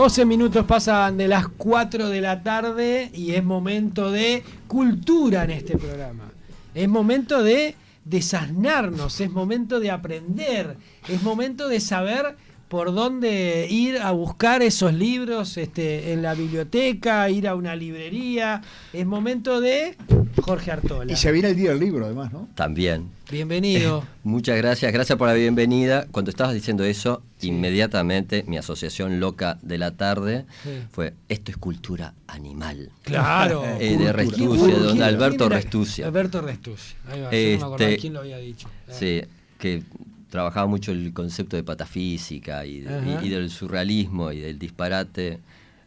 12 minutos pasan de las 4 de la tarde y es momento de cultura en este programa. Es momento de desasnarnos, es momento de aprender, es momento de saber por dónde ir a buscar esos libros en la biblioteca, ir a una librería. Es momento de Jorge Artola. Y se viene el Día del Libro, además, ¿no? También. Bienvenido. Muchas gracias. Gracias por la bienvenida. Cuando estabas diciendo eso, sí, inmediatamente mi asociación loca de la tarde sí, fue: esto es cultura animal. Claro. De Restucia, de don Alberto Restucia. Alberto Restucia. Ahí va, yo no me acordaba quién lo había dicho. Sí, que trabajaba mucho el concepto de patafísica y del surrealismo y del disparate.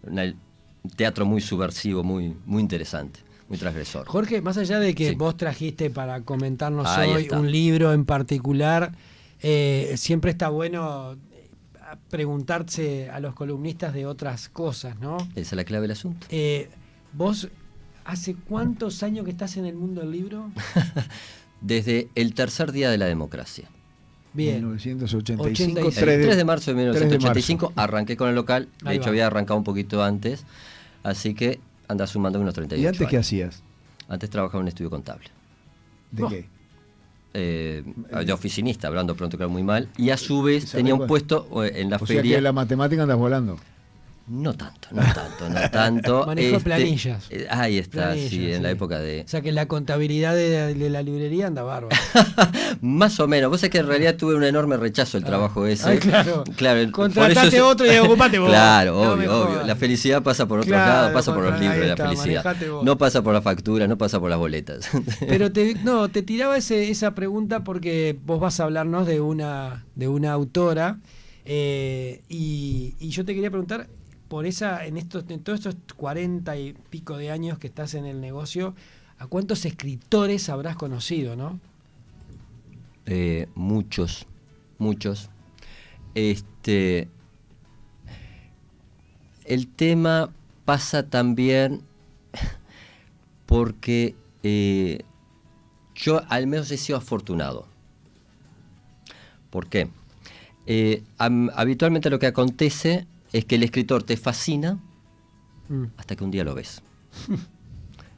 Un teatro muy subversivo, muy, muy interesante, muy transgresor. Jorge, más allá de que sí, vos trajiste para comentarnos ahí hoy está, un libro en particular, siempre está bueno preguntarse a los columnistas de otras cosas, ¿no? Esa es la clave del asunto. ¿Vos hace cuántos años que estás en el mundo del libro? Desde el tercer día de la democracia. Bien. 1985, El 3 de marzo de 1985 arranqué con el local. De hecho, había arrancado un poquito antes. Así que andás sumando unos 38 ¿Y antes años. qué hacías? Antes trabajaba en un estudio contable. ¿De qué? De oficinista, hablando pronto, claro, muy mal. Y a su vez tenía un puesto en la feria. O sea que la matemática andas volando. No tanto. Manejo planillas. Ahí está, planillas, sí, en la época de... O sea que la contabilidad de la librería anda bárbaro. Más o menos. Vos sabés que en realidad tuve un enorme rechazo del trabajo ese. Claro. Contratate otro y ocupate vos. Claro, no obvio. La felicidad pasa por otro lado, pasa por los libros, la felicidad. No pasa por la factura, no pasa por las boletas. Pero te tiraba esa pregunta porque vos vas a hablarnos de una autora y yo te quería preguntar, en todos estos 40 y pico de años que estás en el negocio, ¿a cuántos escritores habrás conocido, no? Muchos. El tema pasa también porque yo al menos he sido afortunado. ¿Por qué? Habitualmente lo que acontece es que el escritor te fascina hasta que un día lo ves.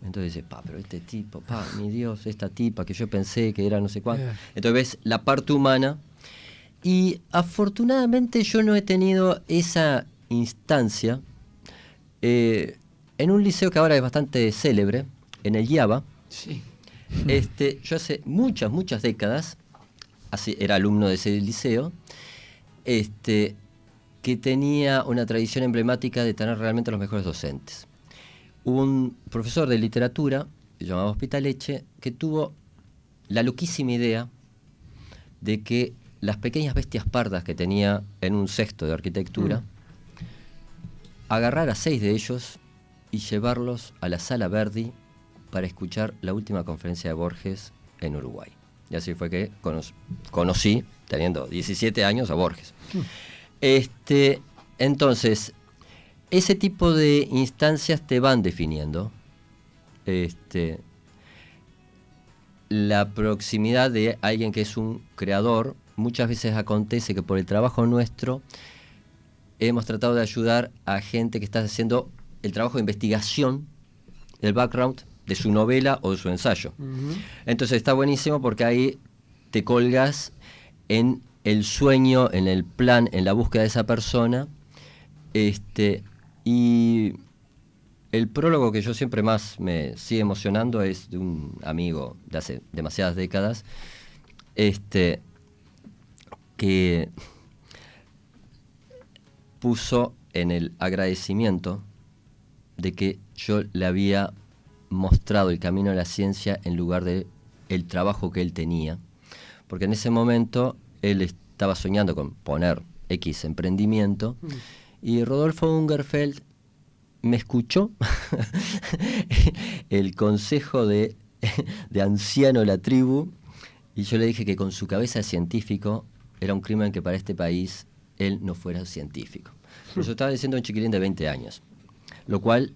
Entonces dices, pero este tipo, mi Dios, esta tipa que yo pensé que era no sé cuánto. Entonces ves la parte humana. Y afortunadamente yo no he tenido esa instancia en un liceo que ahora es bastante célebre, en el IABA. Sí. Yo hace muchas décadas, era alumno de ese liceo, que tenía una tradición emblemática de tener realmente los mejores docentes. Un profesor de literatura, llamado Hospitaleche, que tuvo la loquísima idea de que las pequeñas bestias pardas que tenía en un sexto de arquitectura, agarrar a 6 de ellos y llevarlos a la Sala Verdi para escuchar la última conferencia de Borges en Uruguay. Y así fue que conocí, teniendo 17 años, a Borges. Entonces, ese tipo de instancias te van definiendo. La proximidad de alguien que es un creador, muchas veces acontece que por el trabajo nuestro hemos tratado de ayudar a gente que está haciendo el trabajo de investigación, el background de su novela o de su ensayo. Entonces está buenísimo porque ahí te colgas en el sueño, en el plan, en la búsqueda de esa persona. Y el prólogo que yo siempre más me sigue emocionando es de un amigo de hace demasiadas décadas, que puso en el agradecimiento de que yo le había mostrado el camino a la ciencia en lugar de el trabajo que él tenía, porque en ese momento él estaba soñando con poner X emprendimiento, y Rodolfo Ungerfeld me escuchó el consejo de anciano de la tribu, y yo le dije que con su cabeza de científico era un crimen que para este país él no fuera científico. Eso estaba diciendo un chiquilín de 20 años, lo cual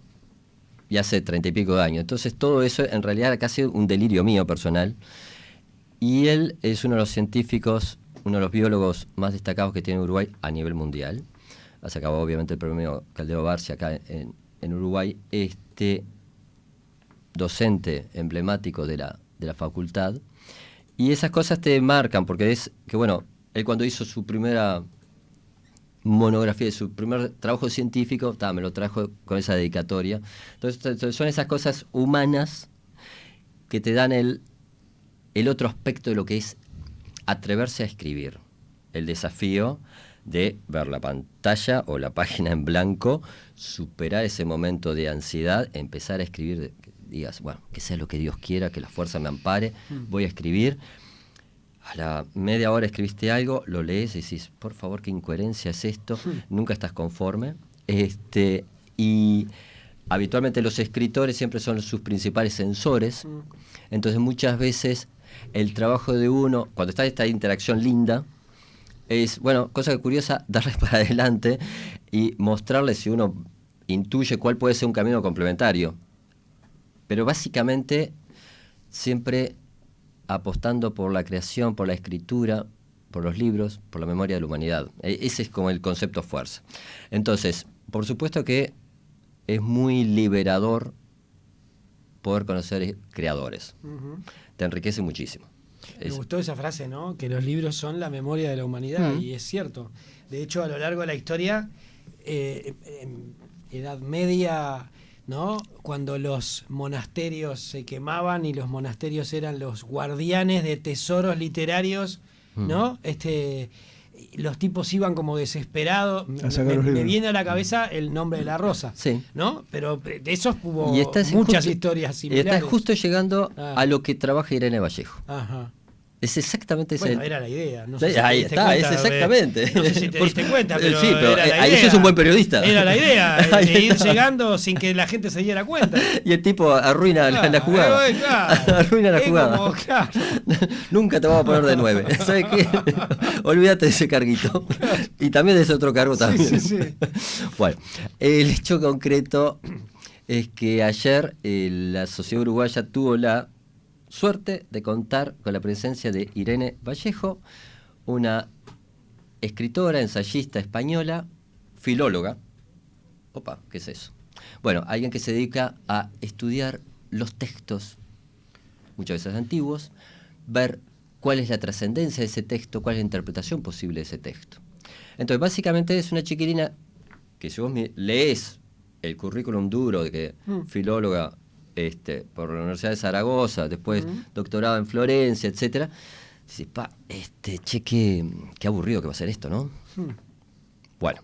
ya hace 30 y pico de años. Entonces todo eso en realidad era casi un delirio mío personal, y él es uno de los científicos, uno de los biólogos más destacados que tiene Uruguay a nivel mundial. ha sacado obviamente el premio Caldero Barcia acá en Uruguay, docente emblemático de la facultad, y esas cosas te marcan, porque es que, bueno, él cuando hizo su primera monografía, su primer trabajo científico, me lo trajo con esa dedicatoria. Entonces son esas cosas humanas que te dan el otro aspecto de lo que es atreverse a escribir, el desafío de ver la pantalla o la página en blanco, superar ese momento de ansiedad, empezar a escribir, que digas, bueno, que sea lo que Dios quiera, que la fuerza me ampare, voy a escribir. A la media hora escribiste algo, lo lees y decís, por favor, qué incoherencia es esto, nunca estás conforme. Y habitualmente los escritores siempre son sus principales censores, entonces muchas veces el trabajo de uno, cuando está esta interacción linda, es, bueno, cosa curiosa, darle para adelante y mostrarle si uno intuye cuál puede ser un camino complementario. Pero básicamente siempre apostando por la creación, por la escritura, por los libros, por la memoria de la humanidad. Ese es como el concepto fuerza. Entonces, por supuesto que es muy liberador poder conocer creadores. Te enriquece muchísimo. Me gustó esa frase, ¿no? Que los libros son la memoria de la humanidad, y es cierto. De hecho, a lo largo de la historia, en Edad Media, ¿no? Cuando los monasterios se quemaban y los monasterios eran los guardianes de tesoros literarios, ¿no? Los tipos iban como desesperados. Me viene a la cabeza El nombre de la rosa, sí, ¿no? Pero de esos hubo muchas historias similares. Y estás justo llegando a lo que trabaja Irene Vallejo. Ajá. Es exactamente ese. Bueno, era la idea. No sé si ahí está, es exactamente. No sé si te diste cuenta, pero, sí, pero era la ahí idea. sos un buen periodista. Era la idea, de ir llegando sin que la gente se diera cuenta. Y el tipo arruina la jugada. Claro. Arruina la jugada. Como, claro. Nunca te vamos a poner de 9. ¿Sabes qué? Olvídate de ese carguito. Y también de ese otro cargo también. Sí. Bueno, el hecho concreto es que ayer la Sociedad Uruguaya tuvo la suerte de contar con la presencia de Irene Vallejo, una escritora, ensayista española, filóloga. Opa, ¿qué es eso? Bueno, alguien que se dedica a estudiar los textos, muchas veces antiguos, ver cuál es la trascendencia de ese texto, cuál es la interpretación posible de ese texto. Entonces, básicamente es una chiquilina que, si vos lees el currículum duro de que filóloga por la Universidad de Zaragoza, después doctorado en Florencia, etcétera, dices, qué aburrido que va a ser esto, ¿no? Bueno,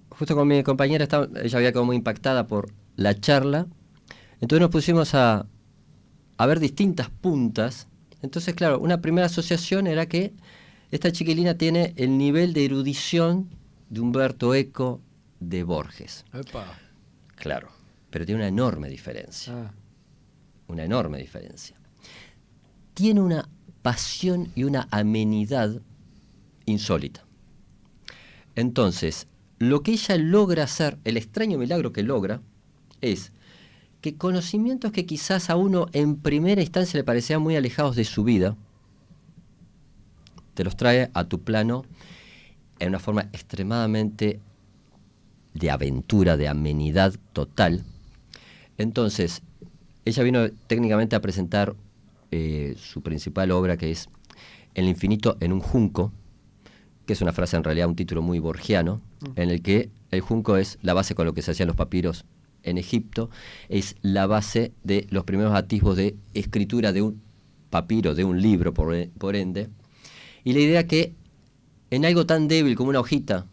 justo con mi compañera, ella había quedado muy impactada por la charla, entonces nos pusimos a ver distintas puntas. Entonces, claro, una primera asociación era que esta chiquilina tiene el nivel de erudición de Humberto Eco, de Borges. Epa. Claro, pero tiene una enorme diferencia. Una enorme diferencia. Tiene una pasión y una amenidad insólita. Entonces, lo que ella logra hacer, el extraño milagro que logra, es que conocimientos que quizás a uno en primera instancia le parecían muy alejados de su vida, te los trae a tu plano en una forma extremadamente de aventura, de amenidad total. Entonces, ella vino técnicamente a presentar su principal obra, que es El infinito en un junco, que es una frase, en realidad un título muy borgiano, en el que el junco es la base con lo que se hacían los papiros en Egipto, es la base de los primeros atisbos de escritura de un papiro, de un libro, por ende. Y la idea que en algo tan débil como una hojita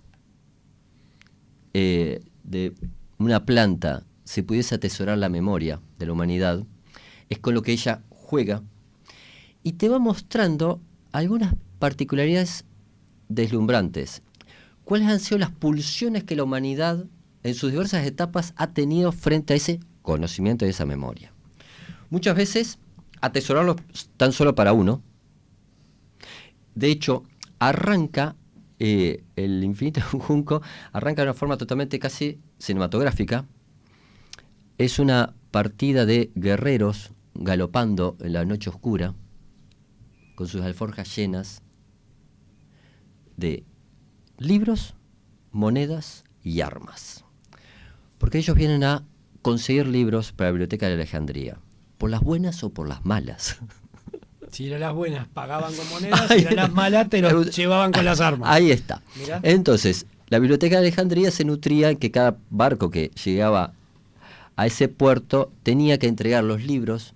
de una planta se pudiese atesorar la memoria de la humanidad, es con lo que ella juega y te va mostrando algunas particularidades deslumbrantes. ¿Cuáles han sido las pulsiones que la humanidad en sus diversas etapas ha tenido frente a ese conocimiento y esa memoria? Muchas veces atesorarlo tan solo para uno. De hecho, arranca el infinito en un junco, arranca de una forma totalmente casi cinematográfica. Es una partida de guerreros galopando en la noche oscura, con sus alforjas llenas de libros, monedas y armas. Porque ellos vienen a conseguir libros para la Biblioteca de Alejandría, por las buenas o por las malas. Si eran las buenas, pagaban con monedas, si eran las malas, te los llevaban con las armas. Ahí está. Mirá. Entonces, la Biblioteca de Alejandría se nutría en que cada barco que llegaba a ese puerto tenía que entregar los libros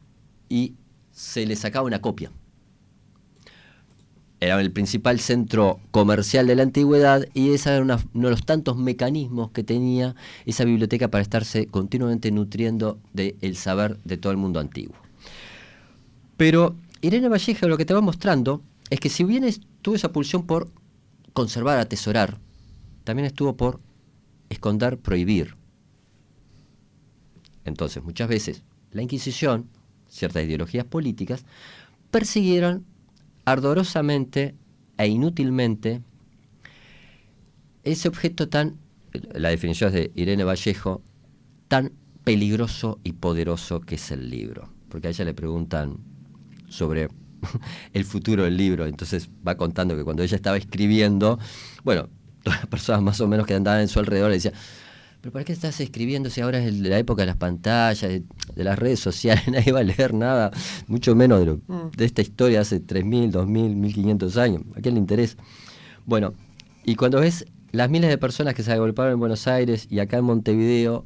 y se le sacaba una copia. Era el principal centro comercial de la antigüedad y ese era uno de los tantos mecanismos que tenía esa biblioteca para estarse continuamente nutriendo del saber de todo el mundo antiguo. Pero Irene Vallejo lo que te va mostrando es que si bien tuvo esa pulsión por conservar, atesorar, también estuvo por esconder, prohibir. Entonces, muchas veces la Inquisición, ciertas ideologías políticas, persiguieron ardorosamente e inútilmente ese objeto tan, la definición es de Irene Vallejo, tan peligroso y poderoso que es el libro. Porque a ella le preguntan sobre el futuro del libro, entonces va contando que cuando ella estaba escribiendo, bueno, todas las personas más o menos que andaban en su alrededor le decían: ¿pero para qué estás escribiendo si ahora es la época de las pantallas, de las redes sociales? Nadie va a leer nada, mucho menos de esta historia hace 3.000, 2.000, 1.500 años. ¿A quién le interesa? Bueno, y cuando ves las miles de personas que se agolparon en Buenos Aires y acá en Montevideo,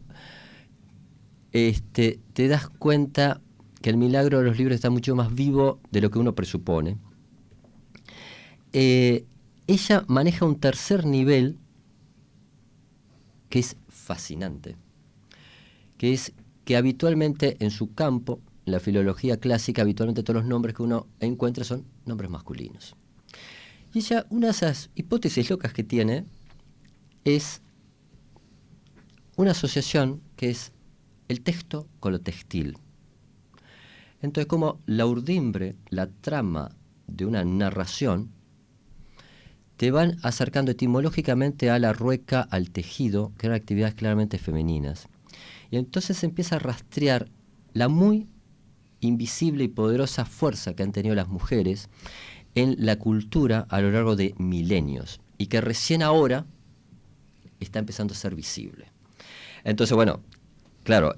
te das cuenta que el milagro de los libros está mucho más vivo de lo que uno presupone. Ella maneja un tercer nivel que es fascinante, que es que habitualmente en su campo, en la filología clásica, habitualmente todos los nombres que uno encuentra son nombres masculinos. Y ella, una de esas hipótesis locas que tiene es una asociación que es el texto con lo textil. Entonces, como la urdimbre, la trama de una narración, te van acercando etimológicamente a la rueca, al tejido, que eran actividades claramente femeninas. Y entonces se empieza a rastrear la muy invisible y poderosa fuerza que han tenido las mujeres en la cultura a lo largo de milenios, y que recién ahora está empezando a ser visible. Entonces, bueno, claro,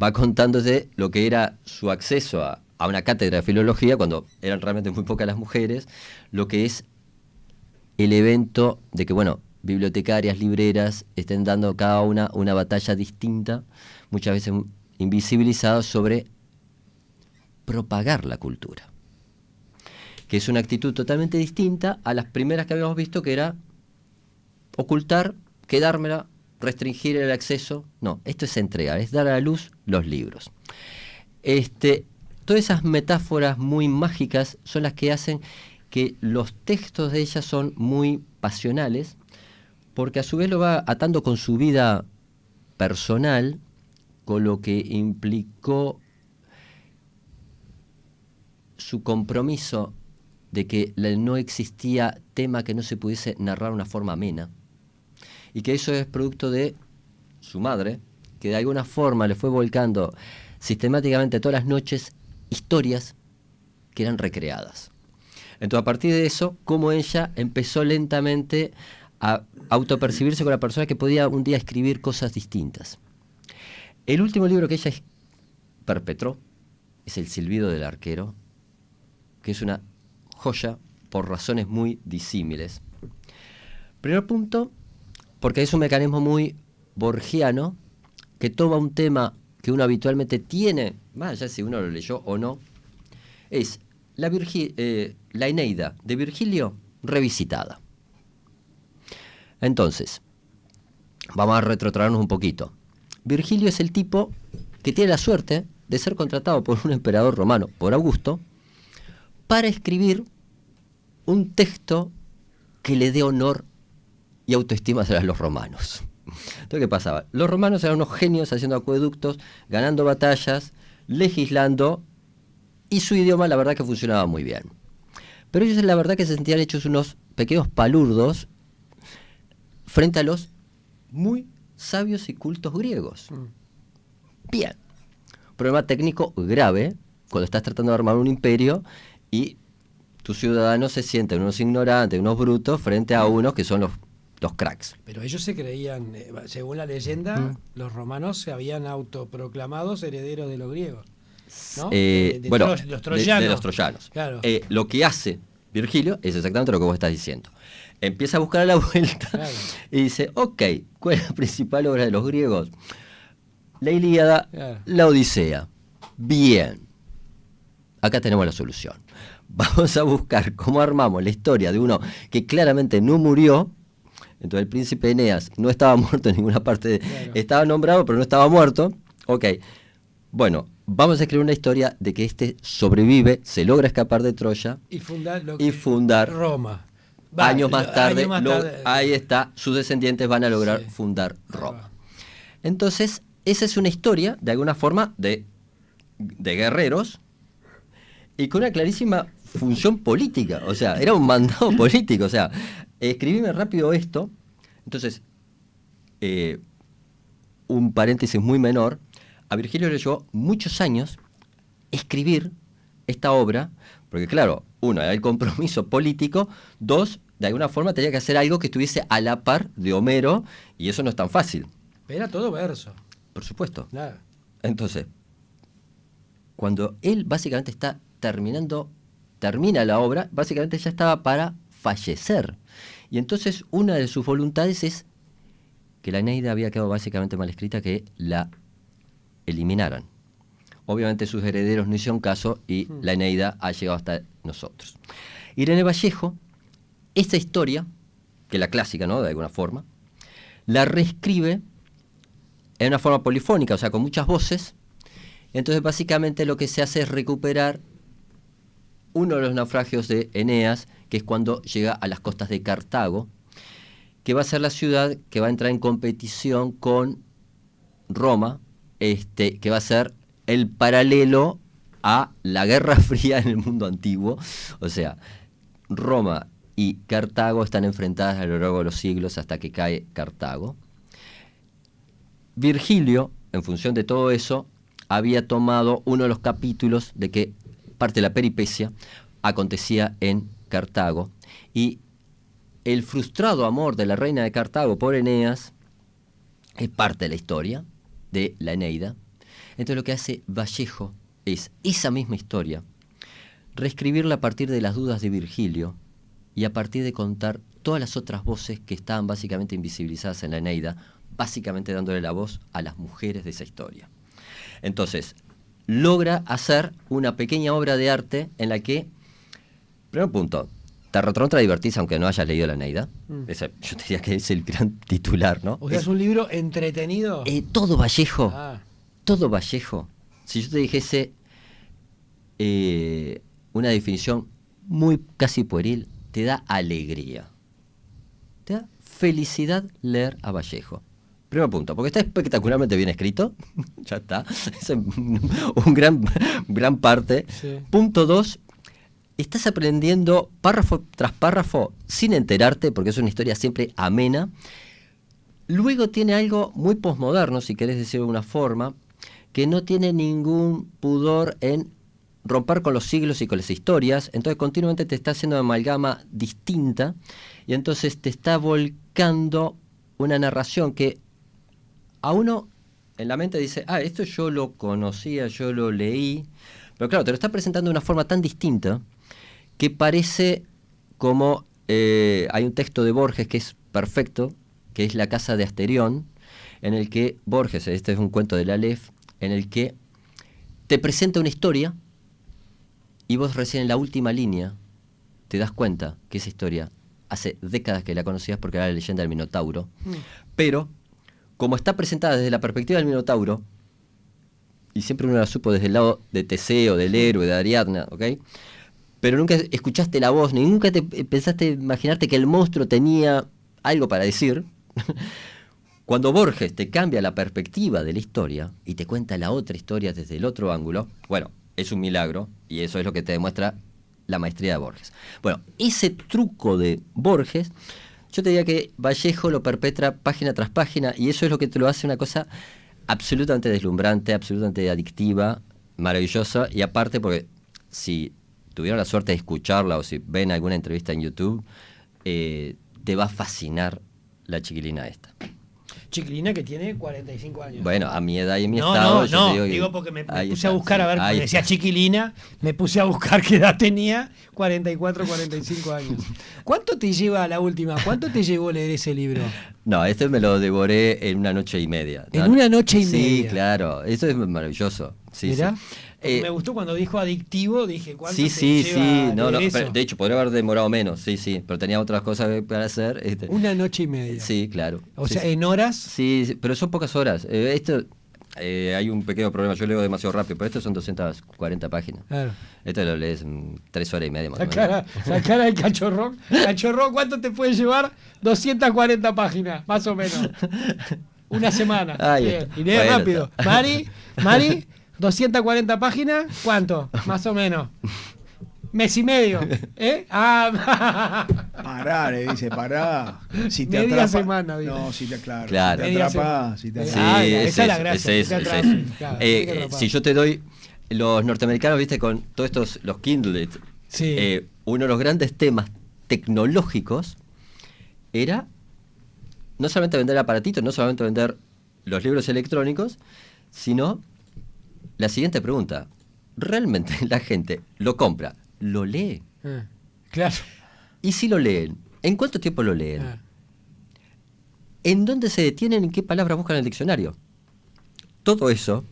va contándote lo que era su acceso a una cátedra de filología, cuando eran realmente muy pocas las mujeres, lo que es el evento de que, bueno, bibliotecarias, libreras, estén dando cada una batalla distinta, muchas veces invisibilizadas, sobre propagar la cultura. Que es una actitud totalmente distinta a las primeras que habíamos visto, que era ocultar, quedármela, restringir el acceso. No, esto es entregar, es dar a la luz los libros. Todas esas metáforas muy mágicas son las que hacen que los textos de ella son muy pasionales, porque a su vez lo va atando con su vida personal, con lo que implicó su compromiso de que no existía tema que no se pudiese narrar de una forma amena, y que eso es producto de su madre, que de alguna forma le fue volcando sistemáticamente todas las noches historias que eran recreadas. Entonces, a partir de eso, como ella empezó lentamente a autopercibirse con la persona que podía un día escribir cosas distintas. El último libro que ella perpetró es El silbido del arquero, que es una joya por razones muy disímiles. Primer punto, porque es un mecanismo muy borgiano, que toma un tema que uno habitualmente tiene, más allá si uno lo leyó o no, es la Eneida de Virgilio revisitada. Entonces, vamos a retrotraernos un poquito. Virgilio es el tipo que tiene la suerte de ser contratado por un emperador romano, por Augusto, para escribir un texto que le dé honor y autoestima a los romanos. Entonces, ¿qué pasaba? Los romanos eran unos genios haciendo acueductos, ganando batallas, legislando, y su idioma la verdad que funcionaba muy bien. Pero ellos la verdad que se sentían hechos unos pequeños palurdos frente a los muy sabios y cultos griegos. Bien. Problema técnico grave cuando estás tratando de armar un imperio y tus ciudadanos se sienten unos ignorantes, unos brutos, frente a unos que son los los cracks. Pero ellos se creían, según la leyenda, los romanos se habían autoproclamados herederos de los griegos, ¿no? Los troyanos. De los troyanos. Claro. Lo que hace Virgilio es exactamente lo que vos estás diciendo. Empieza a buscar a la vuelta, claro, y dice, ok, ¿cuál es la principal obra de los griegos? La Ilíada, claro, la Odisea. Bien, acá tenemos la solución. Vamos a buscar cómo armamos la historia de uno que claramente no murió. Entonces el príncipe Eneas no estaba muerto en ninguna parte, claro, estaba nombrado pero no estaba muerto. Ok, bueno, vamos a escribir una historia de que este sobrevive, se logra escapar de Troya y fundar Roma. Años más tarde, ahí está, sus descendientes van a lograr fundar Roma. Entonces, esa es una historia, de alguna forma, de guerreros y con una clarísima función política. O sea, era un mandado político. O sea, escribime rápido esto. Entonces, un paréntesis muy menor, a Virgilio le llevó muchos años escribir esta obra, porque claro, uno, era el compromiso político, dos, de alguna forma tenía que hacer algo que estuviese a la par de Homero, y eso no es tan fácil. Era todo verso. Por supuesto. Nada. Entonces, cuando él básicamente termina la obra, básicamente ya estaba para fallecer. Y entonces una de sus voluntades es que la Eneida había quedado básicamente mal escrita, que la eliminaran. Obviamente sus herederos no hicieron caso y la Eneida ha llegado hasta nosotros. Irene Vallejo, esta historia, que es la clásica, ¿no?, de alguna forma, la reescribe en una forma polifónica, o sea, con muchas voces. Entonces básicamente lo que se hace es recuperar uno de los naufragios de Eneas, que es cuando llega a las costas de Cartago, que va a ser la ciudad que va a entrar en competición con Roma, que va a ser el paralelo a la Guerra Fría en el mundo antiguo. O sea, Roma y Cartago están enfrentadas a lo largo de los siglos hasta que cae Cartago. Virgilio, en función de todo eso, había tomado uno de los capítulos de que parte de la peripecia acontecía en Cartago, y el frustrado amor de la reina de Cartago por Eneas es parte de la historia de la Eneida. Entonces lo que hace Vallejo es esa misma historia, reescribirla a partir de las dudas de Virgilio y a partir de contar todas las otras voces que estaban básicamente invisibilizadas en la Eneida, básicamente dándole la voz a las mujeres de esa historia. Entonces, logra hacer una pequeña obra de arte en la que, primer punto, te recontra divertís aunque no hayas leído la Eneida. Ese, yo te diría que es el gran titular, ¿no? O sea, es un libro entretenido. Todo Vallejo. Todo Vallejo. Si yo te dijese una definición muy casi pueril, te da alegría. Te da felicidad leer a Vallejo. Primer punto, porque está espectacularmente bien escrito. Ya está. Es un gran parte. Sí. Punto 2, estás aprendiendo párrafo tras párrafo sin enterarte, porque es una historia siempre amena. Luego tiene algo muy posmoderno, si querés decirlo de una forma, que no tiene ningún pudor en romper con los siglos y con las historias. Entonces continuamente te está haciendo una amalgama distinta y entonces te está volcando una narración que a uno en la mente dice, esto yo lo conocía, yo lo leí, pero claro, te lo está presentando de una forma tan distinta que parece como hay un texto de Borges que es perfecto, que es La casa de Asterión, en el que Borges, este es un cuento del Aleph, en el que te presenta una historia y vos recién en la última línea te das cuenta que esa historia hace décadas que la conocías porque era la leyenda del Minotauro, pero como está presentada desde la perspectiva del Minotauro, y siempre uno la supo desde el lado de Teseo, del héroe, de Ariadna, ¿ok? Pero nunca escuchaste la voz, ni nunca te pensaste imaginarte que el monstruo tenía algo para decir. Cuando Borges te cambia la perspectiva de la historia y te cuenta la otra historia desde el otro ángulo, bueno, es un milagro, y eso es lo que te demuestra la maestría de Borges. Bueno, ese truco de Borges, yo te diría que Vallejo lo perpetra página tras página, y eso es lo que te lo hace una cosa absolutamente deslumbrante, absolutamente adictiva, maravillosa, y aparte porque si tuvieron la suerte de escucharla o si ven alguna entrevista en YouTube, te va a fascinar la chiquilina esta. Chiquilina que tiene 45 años. Bueno, a mi edad y en mi No, estado... no, yo te digo porque me puse está, a buscar, sí, a ver, cuando decía chiquilina, me puse a buscar qué edad tenía, 44, 45 años. ¿Cuánto te lleva la última? ¿Cuánto te llevó leer ese libro? No, este me lo devoré en una noche y media. ¿En ¿no? una noche y Sí, media? claro, eso es maravilloso. Sí, ¿Mirá? sí. Me gustó cuando dijo adictivo, dije, ¿cuánto Sí, te sí, lleva sí. No, leer no, eso? pero, de hecho, podría haber demorado menos, sí, pero tenía otras cosas para hacer. Una noche y media. Sí, claro. O sí, sea, sí. en horas. Sí, pero son pocas horas. Hay un pequeño problema, yo leo demasiado rápido, pero esto son 240 páginas. Claro. Esto lo lees en 3 horas y media más o La menos. cara del cachorro. Cachorro, ¿cuánto te puede llevar? 240 páginas, más o menos. Una semana. Ahí Bien. está. Y lee Bueno, rápido. está. Mari, 240 páginas, ¿cuánto? Más o menos. Mes y medio. Pará, le dice, pará. Si te Media atrapa, semana, digo. no, si te, claro. Claro. Si te Media atrapa, semana. si te Sí, atrapa. esa es la gracia, es que te eso. atrape, claro, hay que atrapar. Si yo te doy, los norteamericanos, viste, con todos estos, los Kindle, Sí. uno de los grandes temas tecnológicos era no solamente vender aparatitos, no solamente vender los libros electrónicos, sino la siguiente pregunta. ¿Realmente la gente lo compra? ¿Lo lee? Claro. Y si lo leen, ¿en cuánto tiempo lo leen? ¿En dónde se detienen? ¿En qué palabras buscan en el diccionario? Todo eso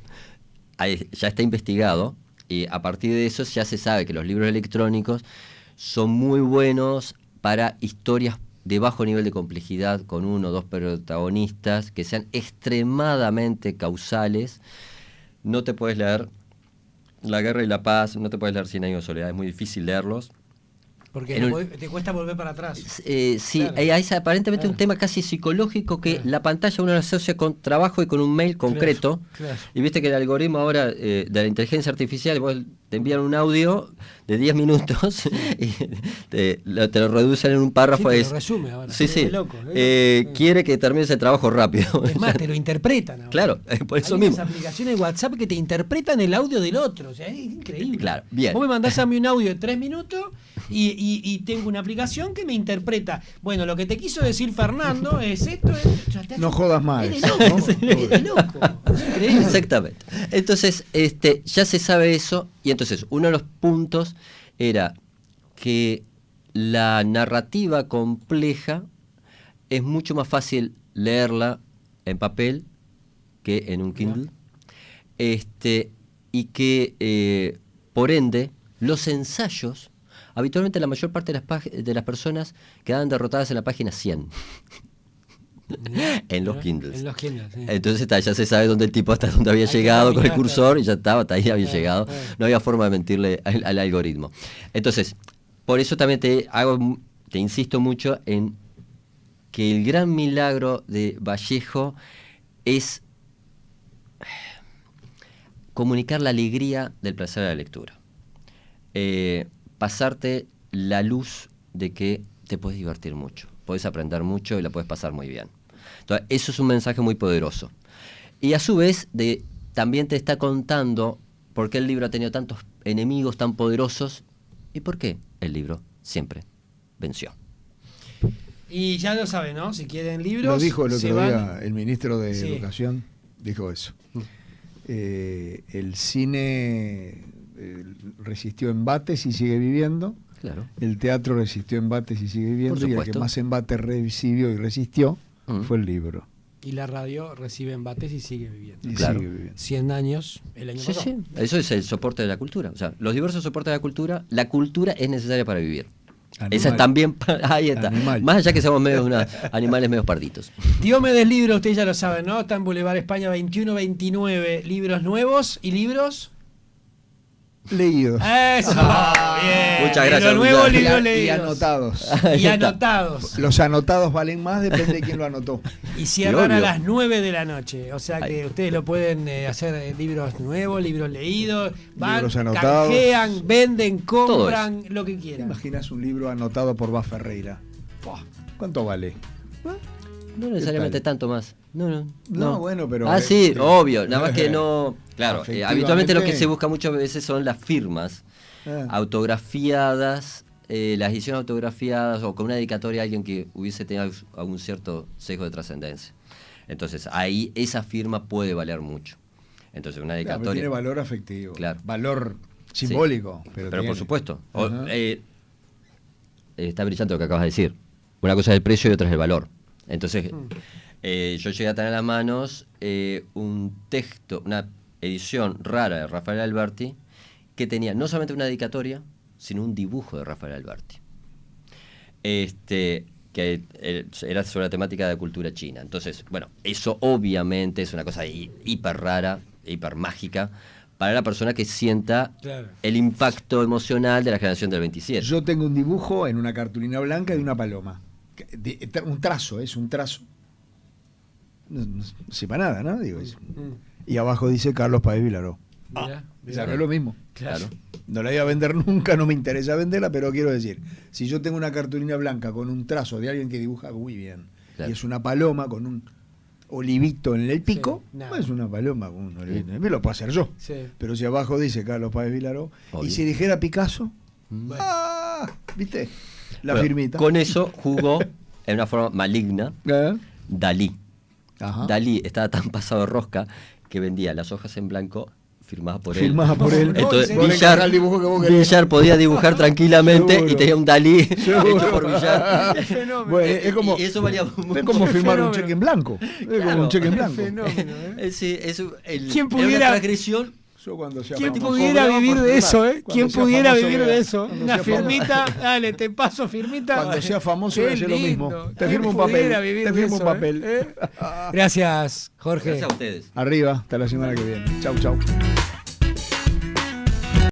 ya está investigado y a partir de eso ya se sabe que los libros electrónicos son muy buenos para historias de bajo nivel de complejidad con 1 o 2 protagonistas que sean extremadamente causales. No te puedes leer La Guerra y la Paz, no te puedes leer 100 años de soledad, es muy difícil leerlos. Porque te cuesta volver para atrás. Sí, Claro. hay aparentemente Claro. un tema casi psicológico que Claro. la pantalla uno lo asocia con trabajo y con un mail concreto. Claro. Y viste que el algoritmo ahora de la inteligencia artificial, vos te envían un audio de 10 minutos y te lo reducen en un párrafo. Sí, te lo resume ahora. Sí, sí. Es loco. Quiere que termines el trabajo rápido. Es más, te lo interpretan ahora. Claro, por eso Hay mismo. unas aplicaciones de WhatsApp que te interpretan el audio del otro. O sea, es increíble. Claro, bien. Vos me mandás a mí un audio de 3 minutos y tengo una aplicación que me interpreta. Bueno, lo que te quiso decir Fernando es esto. No jodas más. Es de loco. Es de loco. Es increíble. Exactamente. Entonces, ya se sabe eso, y entonces uno de los puntos era que la narrativa compleja es mucho más fácil leerla en papel que en un Kindle, y que por ende los ensayos, habitualmente la mayor parte de las personas quedaban derrotadas en la página 100. En los Kindles. En los Kindles, sí. Entonces ya se sabe dónde el tipo hasta dónde había llegado con el cursor y ya estaba, hasta ahí había llegado. No había forma de mentirle al algoritmo. Entonces, por eso también te insisto mucho en que el gran milagro de Vallejo es comunicar la alegría del placer de la lectura. Pasarte la luz de que te puedes divertir mucho, puedes aprender mucho y la puedes pasar muy bien. Entonces, eso es un mensaje muy poderoso. Y a su vez, también te está contando por qué el libro ha tenido tantos enemigos tan poderosos y por qué el libro siempre venció. Y ya lo saben, ¿no? Si quieren libros. Lo dijo el se otro van. día el ministro de Sí. Educación, dijo eso. El cine resistió embates y sigue viviendo. Claro. El teatro resistió embates y sigue viviendo. Por Y el que supuesto. más embates recibió y resistió fue el libro. Y la radio recibe embates y sigue viviendo. Y Claro. sigue viviendo. 100 años el año Sí, pasado. sí. Eso es el soporte de la cultura. O sea, los diversos soportes de la cultura es necesaria para vivir. Animal. Esa es también, ahí está. Animal. Más allá que seamos animales medio parditos. Diomedes Libros, ustedes ya lo saben, ¿no? Está en Boulevard España 2129. Libros nuevos y libros. Leídos. ¡Eso! Bien. Muchas gracias, Libros nuevos, Gonzalo. libros Y leídos. anotados. Ahí Y está. anotados. Los anotados valen más, depende de quién lo anotó. Y cierran a obvio. las 9 de la noche. O sea que Ahí. ustedes lo pueden hacer libros nuevos, libros leídos. Van, Libros anotados. canjean, venden, compran, lo que ¿Te quieran. imaginas un libro anotado por Bas Ferreira? Pua, ¿cuánto vale? No necesariamente ¿Qué tal? tanto más. No. No, bueno, pero... Sí, obvio. Nada más que no... Claro, Efectivamente. habitualmente lo que se busca muchas veces son las firmas Ah. autografiadas las ediciones autografiadas o con una dedicatoria a alguien que hubiese tenido algún cierto sesgo de trascendencia. Entonces, ahí esa firma puede valer mucho. Entonces, una Claro, dedicatoria... tiene valor afectivo, Claro. valor simbólico. Sí, pero por supuesto. Ajá. Está brillante lo que acabas de decir. Una cosa es el precio y otra es el valor. Entonces, yo llegué a tener en las manos un texto, una edición rara de Rafael Alberti, que tenía no solamente una dedicatoria, sino un dibujo de Rafael Alberti. Que era sobre la temática de cultura china. Entonces, bueno, eso obviamente es una cosa hiper rara, hiper mágica, para la persona que sienta el impacto emocional de la generación del 27. Yo tengo un dibujo en una cartulina blanca de una paloma. Un trazo, es un trazo. No sepa nada, ¿no? Digo eso. Y abajo dice Carlos Páez Vilaró. Mirá, O sea, no es lo mismo. Claro. No la iba a vender nunca, no me interesa venderla, pero quiero decir, si yo tengo una cartulina blanca con un trazo de alguien que dibuja muy bien, y es una paloma con un olivito en el pico, no es una paloma con un olivito. Me lo puedo hacer yo. Sí. Pero si abajo dice Carlos Páez Vilaró, y si dijera Picasso, ¿viste? La firmita. Con eso jugó en una forma maligna Dalí. Ajá. Dalí estaba tan pasado de rosca que vendía las hojas en blanco firmadas por él. Entonces, Villar podía dibujar tranquilamente. Seguro. Y tenía un Dalí Seguro. hecho por Villar. Bueno, es como, y eso valía mucho. es como firmar un cheque en blanco. Es como un cheque en blanco. Sí, ¿Quién era pudiera- una transgresión. Yo cuando sea ¿Quién famoso- pudiera cobraba vivir por de firmar. eso, eh? Cuando ¿Quién sea pudiera famoso, vivir voy a- de eso? cuando Una sea famoso. firmita, dale, te paso firmita. Cuando sea famoso Qué voy a hacer lo mismo. lindo. Te ¿Quién firmo un papel. pudiera vivir Te de firmo un eso, papel. Gracias, Jorge. Gracias a ustedes. Arriba, hasta la semana que viene. Chau, chau.